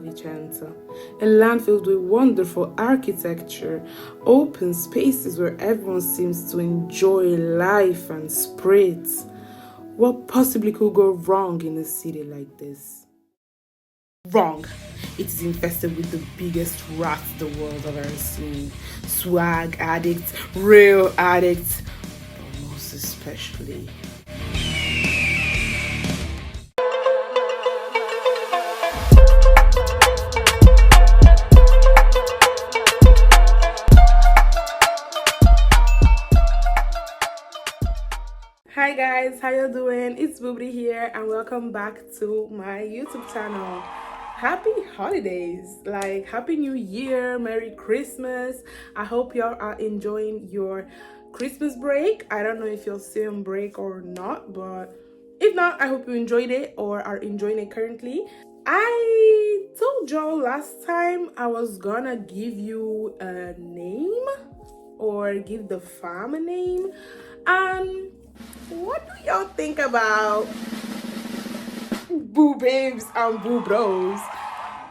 Vicenza, a land filled with wonderful architecture, open spaces where everyone seems to enjoy life and spirits. What possibly could go wrong in a city like this? Wrong. It is infested with the biggest rats the world have ever seen. Swag addicts, real addicts, but most especially. Hi guys, how you doing? It's Bubri here and welcome back to my YouTube channel. Happy holidays, like happy new year, merry Christmas. I hope y'all are enjoying your Christmas break. I don't know if you're still on break or not, but if not, I hope you enjoyed it or are enjoying it currently. I told y'all last time I was gonna give you a name or give the farm a name, and what do y'all think about Bubabes and Bubros?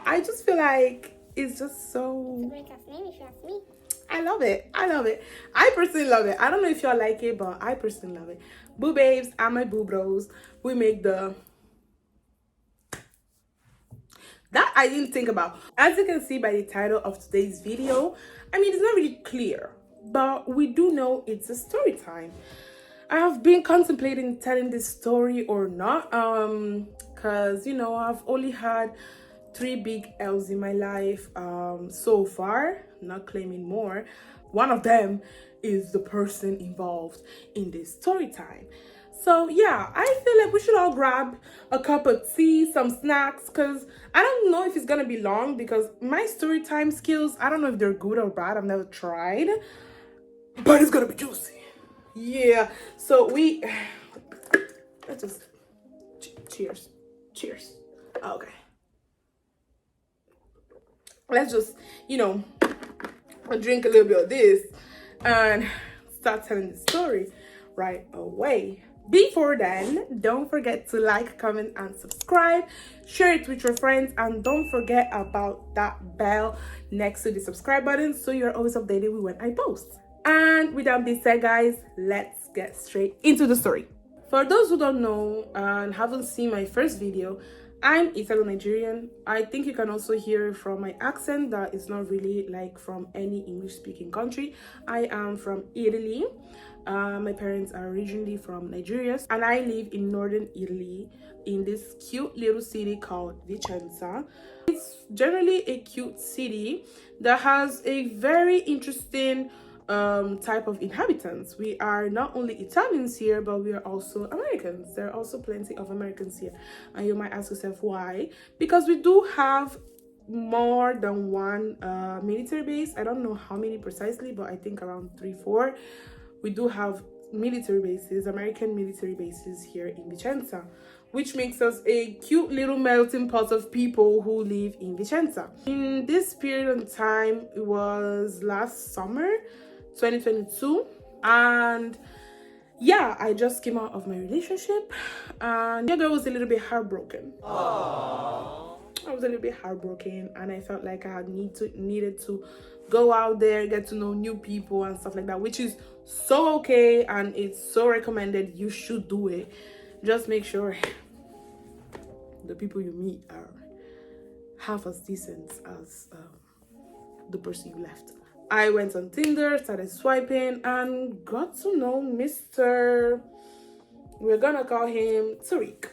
I just feel like it's just so... It's a great cast name if you ask me. I love it. I personally love it. I don't know if y'all like it, but I personally love it. Bubabes and my Bubros. We make the... That I didn't think about. As you can see by the title of today's video, I mean, it's not really clear, but we do know it's a story time. I have been contemplating telling this story or not, because you know I've only had 3 big L's in my life so far, not claiming more. One of them is the person involved in this story time. So yeah, I feel like we should all grab a cup of tea, some snacks, because I don't know if it's gonna be long, because my story time skills, I don't know if they're good or bad, I've never tried, but it's gonna be juicy. Yeah, so let's just cheers. Okay, let's just, you know, drink a little bit of this and start telling the story right away. Before then, don't forget to like, comment and subscribe, share it with your friends, and don't forget about that bell next to the subscribe button so you're always updated with when I post. And with that being said, guys, let's get straight into the story. For those who don't know and haven't seen my first video, I'm Italo-Nigerian. I think you can also hear from my accent that it's not really like from any English-speaking country. I am from Italy. My parents are originally from Nigeria, and I live in northern Italy in this cute little city called Vicenza. It's generally a cute city that has a very interesting type of inhabitants. We are not only Italians here, but we are also Americans. There are also plenty of Americans here, and you might ask yourself why. Because we do have more than one military base. I don't know how many precisely, but I think around 3-4. We do have military bases, American military bases here in Vicenza, which makes us a cute little melting pot of people who live in Vicenza. In this period of time, it was last summer, 2022, and yeah, I just came out of my relationship, and the girl was a little bit heartbroken. Aww. I was a little bit heartbroken, and I felt like I needed to go out there, get to know new people and stuff like that, which is so okay, and it's so recommended. You should do it. Just make sure the people you meet are half as decent as the person you left. I went on Tinder, started swiping, and got to know Mr. We're gonna call him Tariq.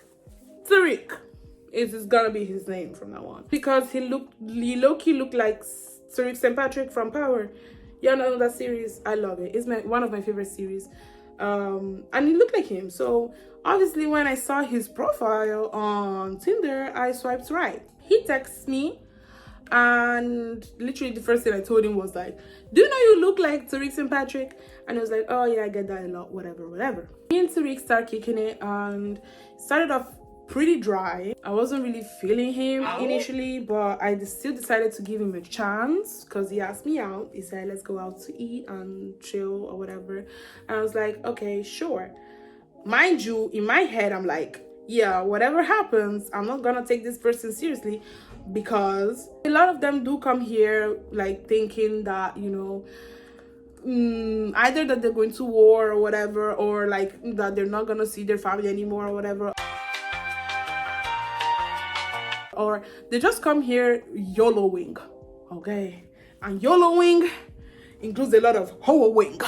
It is gonna be his name from now on, because he low-key looked like Tariq St. Patrick from Power. You know that series? I love it. It's one of my favorite series. And he looked like him. So obviously when I saw his profile on Tinder, I swiped right. He texts me, and literally the first thing I told him was like, do you know you look like Tariq St. Patrick? And he was like, oh yeah, I get that a lot, whatever. Me and Tariq started kicking it, and started off pretty dry. I wasn't really feeling him initially, but I still decided to give him a chance because he asked me out. He said, let's go out to eat and chill or whatever. And I was like, okay, sure. Mind you, in my head, I'm like, yeah, whatever happens, I'm not gonna take this person seriously, because a lot of them do come here like thinking that, you know, either that they're going to war or whatever, or like that they're not gonna see their family anymore or whatever, or they just come here YOLOing, okay? And YOLOing includes a lot of hoeing.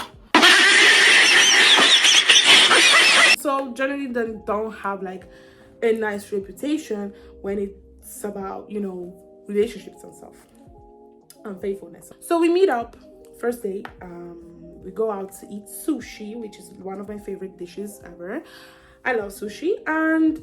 So generally they don't have like a nice reputation when it's about, you know, relationships and stuff and faithfulness. So we meet up first date. We go out to eat sushi, which is one of my favorite dishes ever. I love sushi, and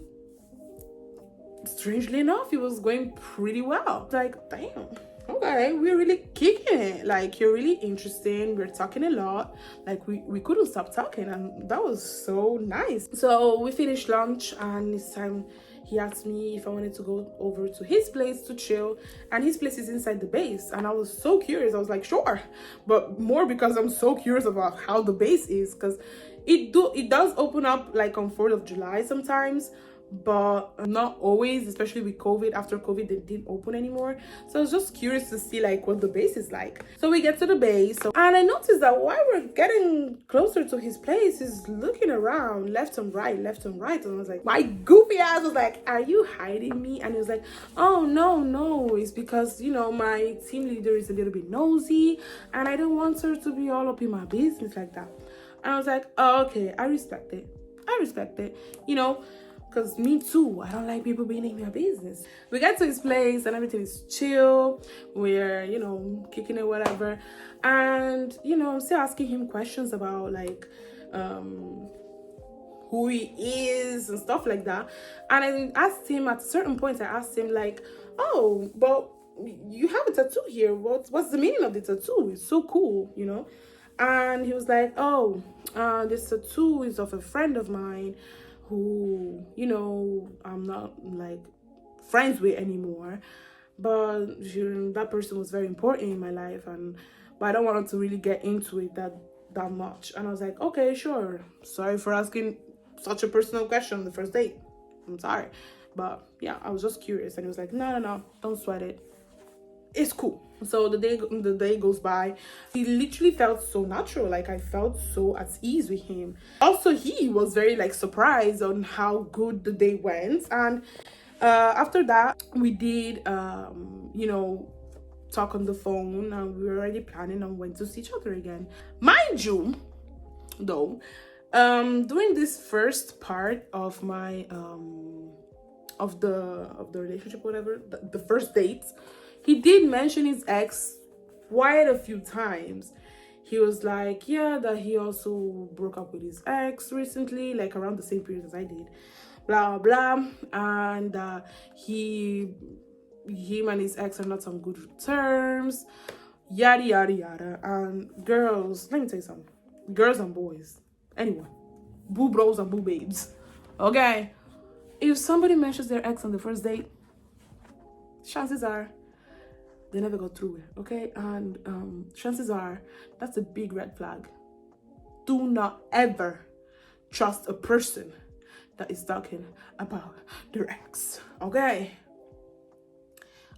strangely enough, it was going pretty well. Like, damn, okay, we're really kicking it. Like, you're really interesting. We're talking a lot. Like, we couldn't stop talking, and that was so nice. So we finished lunch, and this time he asked me if I wanted to go over to his place to chill, and his place is inside the base. And I was so curious. I was like, sure, but more because I'm so curious about how the base is, because it does open up like on 4th of July sometimes, but not always, especially with COVID. After COVID, they didn't open anymore. So I was just curious to see like what the base is like. So we get to the base, and I noticed that while we're getting closer to his place, he's looking around left and right. And I was like, my goofy ass was like, are you hiding me? And he was like, oh no, it's because, you know, my team leader is a little bit nosy, and I don't want her to be all up in my business like that. And I was like, oh, okay, I respect it, you know, because me too, I don't like people being in my business. We get to his place and everything is chill. We're, you know, kicking it, whatever. And, you know, I'm still asking him questions about like who he is and stuff like that. And I asked him at a certain point, I asked him like, oh, but you have a tattoo here. What's the meaning of the tattoo? It's so cool, you know? And he was like, oh, this tattoo is of a friend of mine who, you know, I'm not like friends with anymore, but that person was very important in my life, but I don't want to really get into it that much. And I was like, okay, sure, sorry for asking such a personal question on the first date, I'm sorry, but yeah, I was just curious. And he was like, no, don't sweat it, it's cool. So the day goes by. He literally felt so natural. Like, I felt so at ease with him. Also, he was very like surprised on how good the day went. And after that, we did you know, talk on the phone, and we were already planning on when to see each other again. Mind you, though, during this first part of my of the relationship, whatever, the first date, he did mention his ex quite a few times. He was like, yeah, that he also broke up with his ex recently, like around the same period as I did, blah blah, and him and his ex are not on good terms, yada yada yada. And girls, let me tell you something, girls and boys, anyone, Bubros and Bubabes, okay, if somebody mentions their ex on the first date, chances are they never got through it, okay? And chances are that's a big red flag. Do not ever trust a person that is talking about their ex, okay?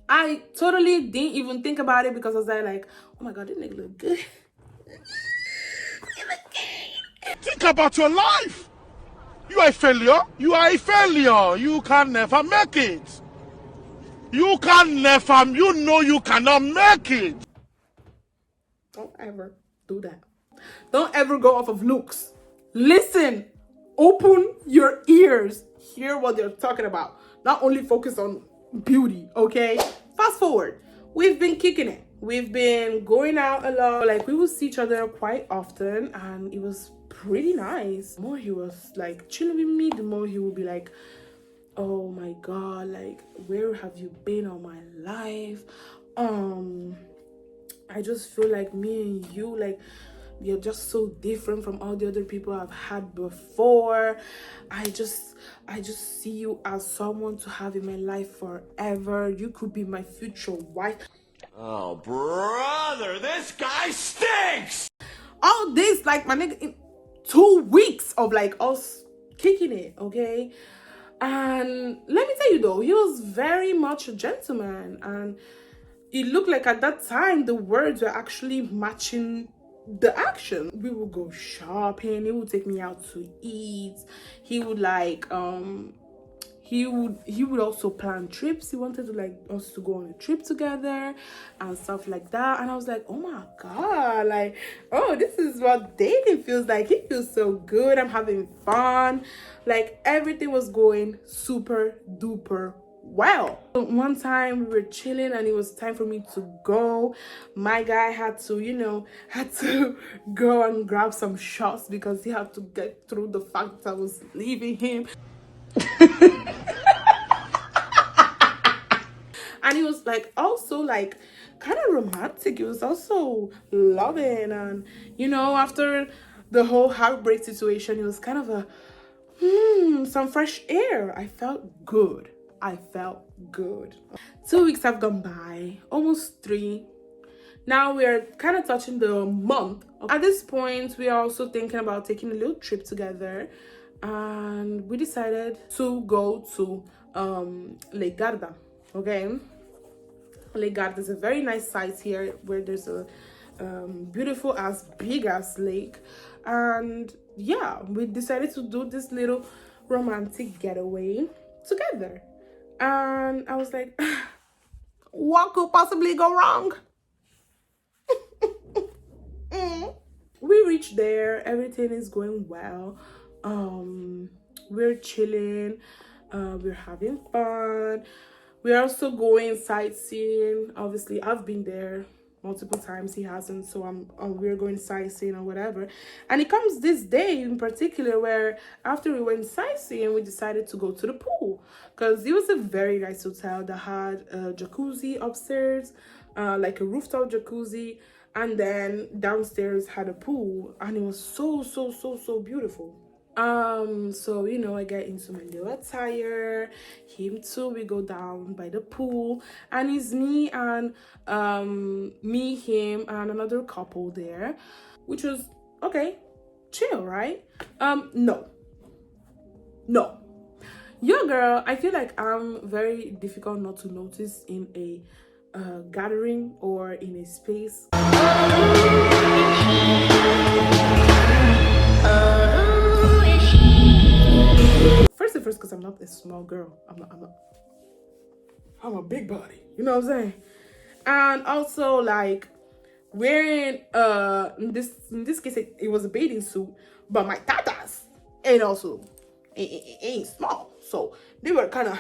I totally didn't even think about it, because I was like, oh my god, this nigga look good. Think about your life. You are a failure. You can never make it. You know you cannot make it. Don't ever do that. Don't ever go off of looks. Listen, open your ears, hear what they're talking about. Not only focus on beauty, okay? Fast forward, we've been kicking it. We've been going out a lot. Like, we would see each other quite often, and it was pretty nice. The more he was like chilling with me, the more he would be like, oh my god, like, where have you been all my life? I just feel like me and you, like, you're just so different from all the other people I've had before. I just see you as someone to have in my life forever. You could be my future wife. Oh, brother, this guy stinks! All this, like, my nigga, in 2 weeks of like us kicking it, okay? And let me tell you though, he was very much a gentleman, and it looked like at that time the words were actually matching the action. We would go shopping, he would take me out to eat, he would like he would also plan trips. He wanted to like us to go on a trip together and stuff like that. And I was like, oh my god, like, oh, this is what dating feels like. It feels so good. I'm having fun. Like, everything was going super duper well. One time we were chilling and it was time for me to go. My guy had to go and grab some shots because he had to get through the fact that I was leaving him. And it was like also like kind of romantic. It was also loving, and after the whole heartbreak situation, it was kind of a some fresh air. I felt good. 2 weeks have gone by, almost 3. Now we're kind of touching the month. At this point, we are also thinking about taking a little trip together, and we decided to go to Lake Garda. Okay, Lake Garda is a very nice site here where there's a beautiful as big as lake, and yeah, we decided to do this little romantic getaway together. And I was like, what could possibly go wrong? We reached there, everything is going well. We're chilling, we're having fun. We're also going sightseeing. Obviously, I've been there multiple times, he hasn't, so we're going sightseeing or whatever. And it comes this day in particular where after we went sightseeing, we decided to go to the pool, because it was a very nice hotel that had a jacuzzi upstairs, like a rooftop jacuzzi, and then downstairs had a pool, and it was so beautiful. So I get into my little attire, him too, we go down by the pool, and it's me and me, him, and another couple there, which was okay, chill, right? No, your girl, I feel like I'm very difficult not to notice in a gathering or in a space. First, because I'm not a small girl. I'm a big body. You know what I'm saying? And also, like, wearing in this case it was a bathing suit, but my tatas ain't small, so they were kind of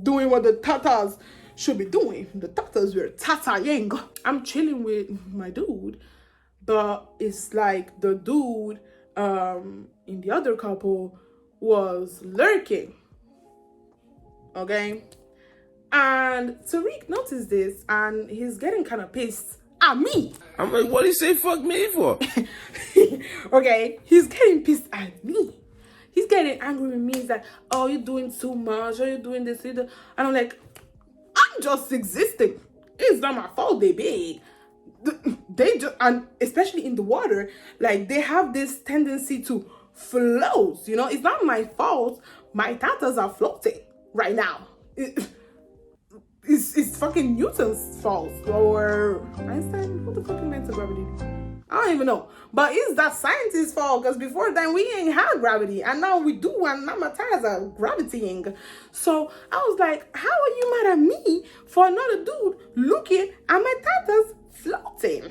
doing what the tatas should be doing. The tatas were tata-yang. I'm chilling with my dude, but it's like the dude in the other couple was lurking, okay? And Tariq noticed this, and he's getting kind of pissed at me. I'm like, what did he say fuck me for? Okay, he's getting pissed at me. He's getting angry with me. He's like, oh, you're doing too much, or you're doing this, and I'm like, I'm just existing. It's not my fault they big. They just, and especially in the water, like, they have this tendency to float, it's not my fault my tatas are floating right now. It's fucking Newton's fault, or Einstein. Who the fuck invented gravity? I don't even know, but it's that scientist's fault, because before then we ain't had gravity, and now we do, and now my tires are gravitating. So I was like, how are you mad at me for another dude looking at my tatas floating?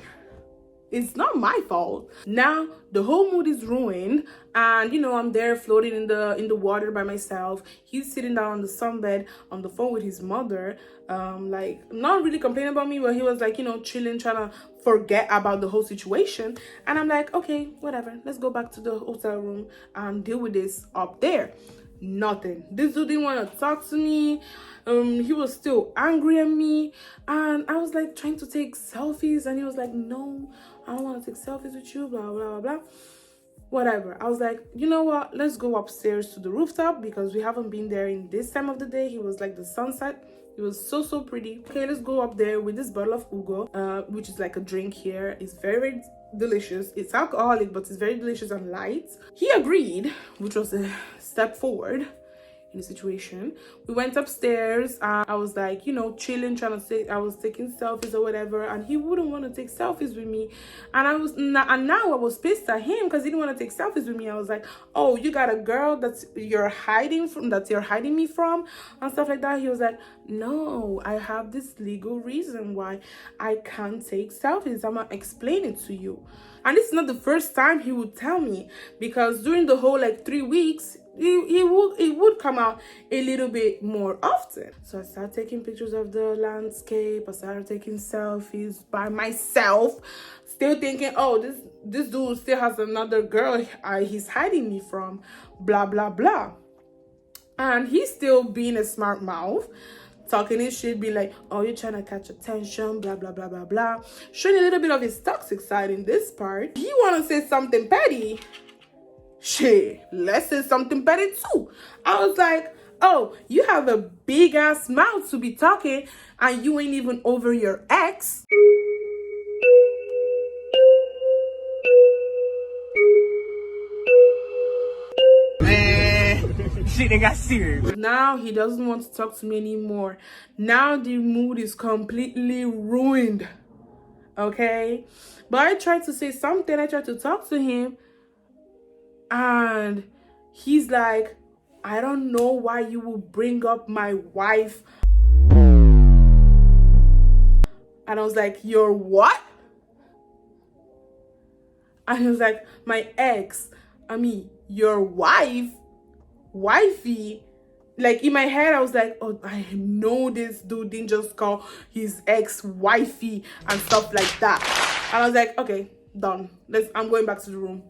It's not my fault. Now the whole mood is ruined, and I'm there floating in the water by myself. He's sitting down on the sunbed on the phone with his mother, like, not really complaining about me, but he was like, chilling, trying to forget about the whole situation. And I'm like, okay, whatever, let's go back to the hotel room and deal with this up there. Nothing. This dude didn't want to talk to me. He was still angry at me, and I was like trying to take selfies, and he was like, no, I don't want to take selfies with you, blah blah blah. Whatever. I was like, you know what, let's go upstairs to the rooftop, because we haven't been there in this time of the day. He was like, the sunset, it was so pretty. Okay, let's go up there with this bottle of Ugo, which is like a drink here. It's very delicious. It's alcoholic, but it's very delicious and light. He agreed, which was a step forward. in the situation. We went upstairs. I was like, you know, chilling, trying to say I was taking selfies or whatever, and he wouldn't want to take selfies with me. And now I was pissed at him because he didn't want to take selfies with me. I was like, oh, you got a girl that you're hiding me from, and stuff like that. He was like, no, I have this legal reason why I can't take selfies. I'm gonna explain it to you. And this is not the first time he would tell me, because during the whole like 3 weeks, it would come out a little bit more often. So I started taking pictures of the landscape. I started taking selfies by myself, still thinking, oh, this dude still has another girl he's hiding me from, blah blah blah. And he's still being a smart mouth, talking his shit, be like, oh, you're trying to catch attention, blah blah blah blah blah, showing a little bit of his toxic side in this part. He want to say something petty. Shit, let's say something petty too. I was like, oh, you have a big ass mouth to be talking, and you ain't even over your ex. Shit, they got serious. Now he doesn't want to talk to me anymore. Now the mood is completely ruined. Okay? But I tried to say something. I tried to talk to him. And he's like, I don't know why you will bring up my wife. And I was like, your what? And he was like, my ex. I mean, your wife. Wifey. Like in my head I was like, oh, I know this dude didn't just call his ex wifey and stuff like that. And I was like, okay, done. I'm going back to the room.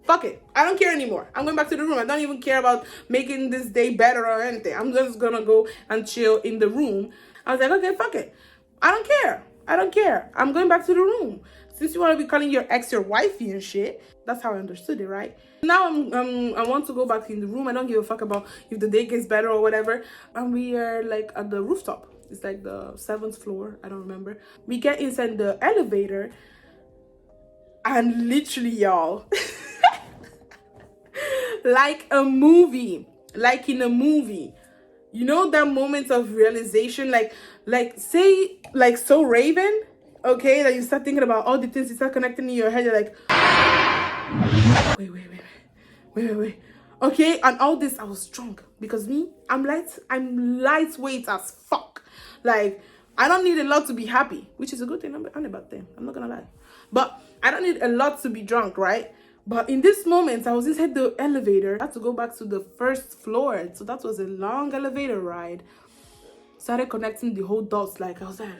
Fuck it, I don't care anymore. I'm going back to the room. I don't even care about making this day better or anything. I'm just gonna go and chill in the room. I was like, okay, fuck it, I don't care. I'm going back to the room. Since you want to be calling your ex your wifey and shit. That's how I understood it, right? Now I want to go back in the room. I don't give a fuck about if the day gets better or whatever. And we are like at the rooftop. It's like the 7th floor. I don't remember. We get inside the elevator, and literally, y'all, like in a movie, you know that moment of realization, like say like So Raven, okay, that you start thinking about all the things you start connecting in your head. You're like, wait. Okay, and all this, I was drunk because I'm lightweight as fuck. Like, I don't need a lot to be happy, which is a good thing. I'm a bad thing. I'm not gonna lie, but I don't need a lot to be drunk, right? But in this moment, I was inside the elevator. I had to go back to the 1st floor, so that was a long elevator ride. Started connecting the whole dots. Like I was like,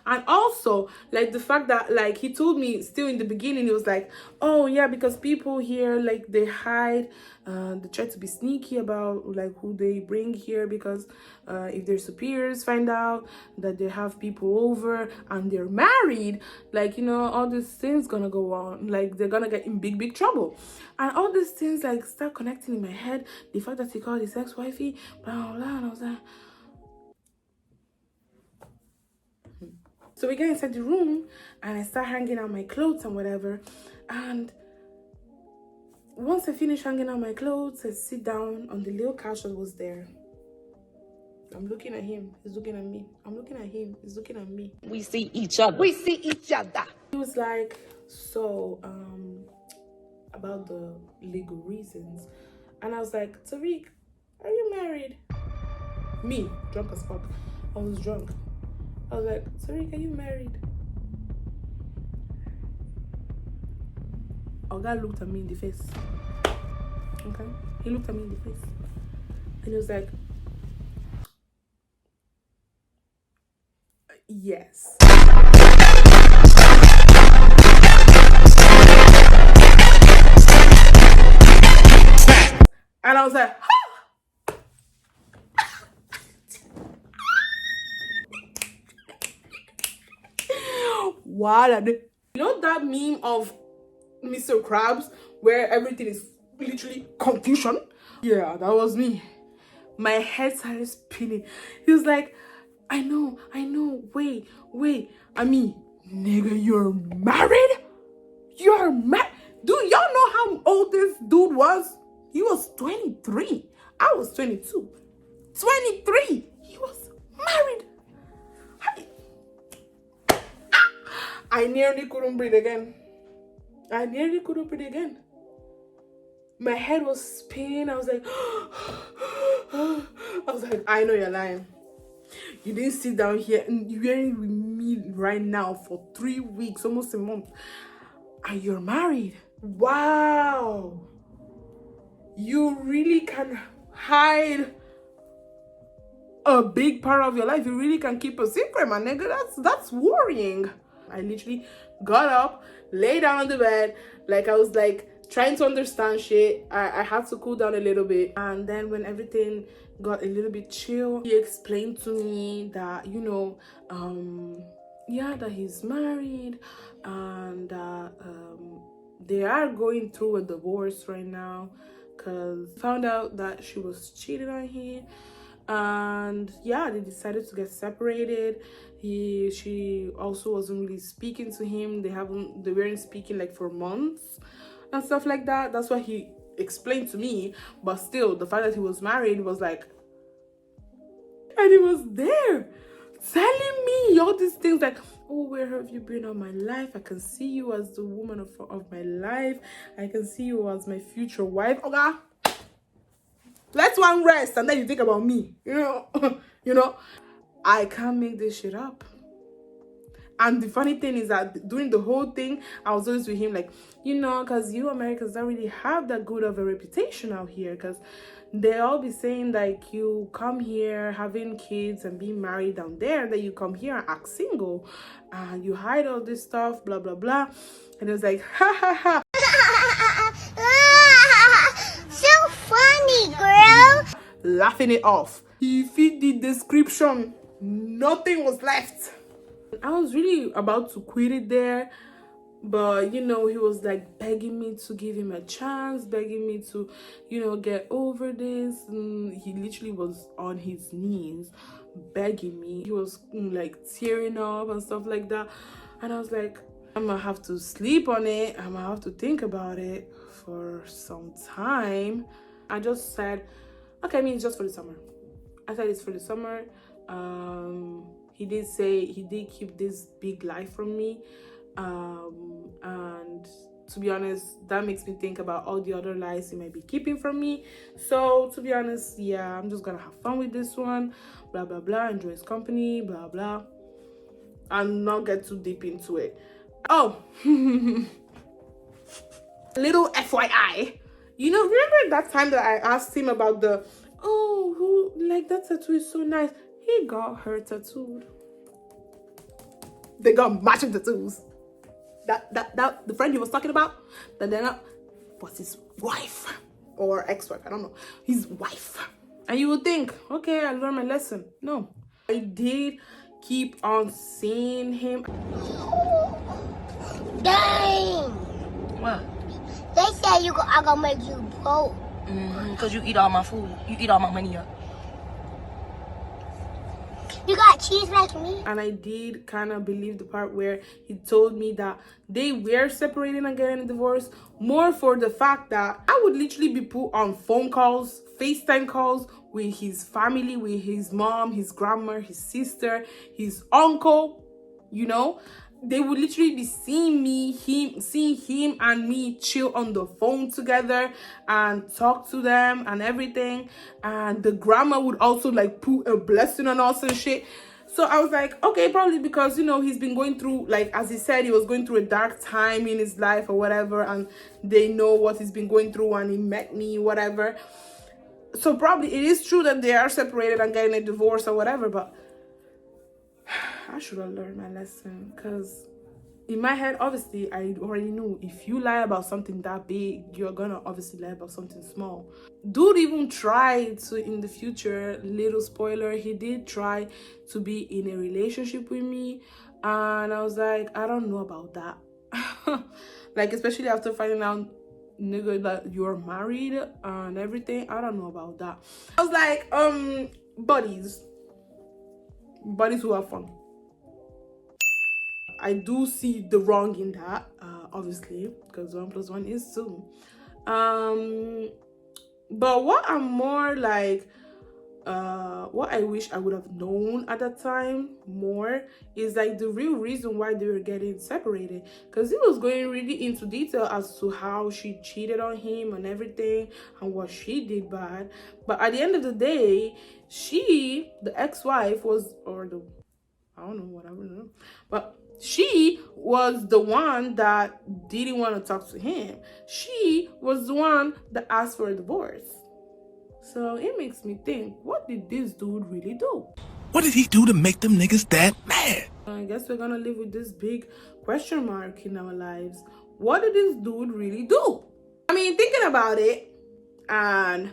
and also like the fact that like he told me still in the beginning, he was like, oh yeah, because people here like they hide, they try to be sneaky about like who they bring here, because if their superiors find out that they have people over and they're married, like, you know, all these things gonna go on, like they're gonna get in big trouble. And all these things like start connecting in my head. The fact that he called his ex-wifey, blah blah blah, and I was like, so we get inside the room and I start hanging out my clothes and whatever. And once I finish hanging out my clothes, I sit down on the little couch that was there. I'm looking at him, he's looking at me. I'm looking at him, he's looking at me. We see each other. He was like, so, about the legal reasons. And I was like, Tariq, are you married? Me, drunk as fuck. I was drunk. I was like, Tariq, are you married? Oga looked at me in the face. Okay? He looked at me in the face. And he was like, yes. And I was like, wow. You know that meme of Mr. Krabs where everything is literally confusion? Yeah, that was me. My head started spinning. He was like, I know, wait. I mean, nigga, you're married? You're married? Do y'all know how old this dude was? He was 23. I was 22. 23. He was married. I nearly couldn't breathe again. I nearly couldn't breathe again. My head was spinning. I was like, I know you're lying. You didn't sit down here and you're with me right now for 3 weeks, almost a month, and you're married. Wow. You really can hide a big part of your life. You really can keep a secret, my nigga. That's worrying. I literally got up, lay down on the bed, like I was like trying to understand shit. I had to cool down a little bit, and then when everything got a little bit chill, he explained to me that, you know, yeah, that he's married, and they are going through a divorce right now, because found out that she was cheating on him. And yeah, they decided to get separated. She also wasn't really speaking to him. They weren't speaking like for months and stuff like that. That's what he explained to me. But still, the fact that he was married was like, and he was there telling me all these things like, oh, where have you been all my life? I can see you as the woman of my life. I can see you as my future wife. Okay, let one rest and then you think about me, you know. You know, I can't make this shit up. And the funny thing is that during the whole thing, I was always with him like, you know, because you Americans don't really have that good of a reputation out here, because they all be saying like, you come here having kids and being married down there, and then you come here and act single and you hide all this stuff, blah blah blah. And it was like, ha ha ha. So funny, girl. Laughing it off. If he did description, nothing was left. I was really about to quit it there, but you know, he was like begging me to give him a chance, begging me to, you know, get over this. And he literally was on his knees begging me. He was like tearing up and stuff like that, and I was like, I'm gonna have to sleep on it. I'm gonna have to think about it for some time. I just said, okay, I mean, it's just for the summer. I said it's for the summer. He did say he did keep this big lie from me, and to be honest, that makes me think about all the other lies he might be keeping from me. So to be honest, yeah, I'm just gonna have fun with this one, blah blah blah, enjoy his company, blah blah, and not get too deep into it. Oh, little FYI, you know, remember that time that I asked him about the, oh, who, like, that tattoo is so nice. He got her tattooed. They got matching tattoos. That the friend he was talking about, that then was his wife or ex-wife. I don't know. His wife. And you would think, okay, I learned my lesson. No, I did keep on seeing him. Dang. What? They said I gonna make you broke. Because you eat all my food. You eat all my money up. You got cheese like me. And I did kind of believe the part where he told me that they were separating and getting a divorce, more for the fact that I would literally be put on phone calls, FaceTime calls with his family, with his mom, his grandma, his sister, his uncle, you know. They would literally be seeing him and me chill on the phone together and talk to them and everything. And the grandma would also like put a blessing on us and shit. So I was like, okay, probably because, you know, he's been going through, like, as he said, he was going through a dark time in his life or whatever, and they know what he's been going through and he met me, whatever. So probably it is true that they are separated and getting a divorce or whatever, but I should have learned my lesson, because in my head, obviously, I already knew if you lie about something that big, you're gonna obviously lie about something small. Dude even tried to, in the future, little spoiler, he did try to be in a relationship with me, and I was like, I don't know about that. Like, especially after finding out, nigga, that you're married and everything, I don't know about that. I was like, buddies who have fun. I do see the wrong in that. obviously, because 1 + 1 is 2. But what I'm more like, what I wish I would have known at that time more is like the real reason why they were getting separated, because he was going really into detail as to how she cheated on him and everything and what she did bad. But at the end of the day, she, the ex-wife, was, or the, I don't know, whatever, but she was the one that didn't want to talk to him. She was the one that asked for a divorce. So it makes me think, what did this dude really do? What did he do to make them niggas that mad? I guess we're gonna live with this big question mark in our lives. What did this dude really do? I mean, thinking about it and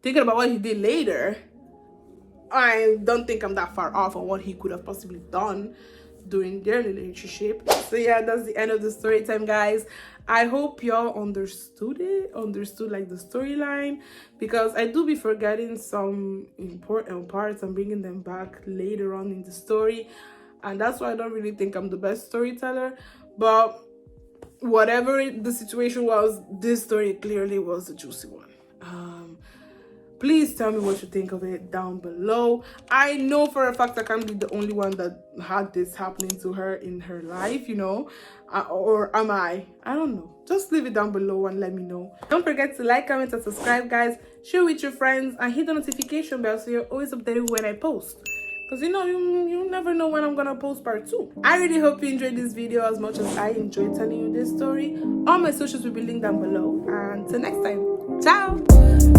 thinking about what he did later, I don't think I'm that far off on what he could have possibly done during their relationship. So yeah, that's the end of the story time, guys. I hope y'all understood like the storyline, because I do be forgetting some important parts and bringing them back later on in the story, and that's why I don't really think I'm the best storyteller. But whatever the situation was, this story clearly was a juicy one. Please tell me what you think of it down below. I know for a fact I can't be the only one that had this happening to her in her life, you know, or am I? I don't know. Just leave it down below and let me know. Don't forget to like, comment, and subscribe, guys. Share with your friends and hit the notification bell so you're always updated when I post. Because you know, you never know when I'm gonna post part 2. I really hope you enjoyed this video as much as I enjoyed telling you this story. All my socials will be linked down below. And till next time, ciao!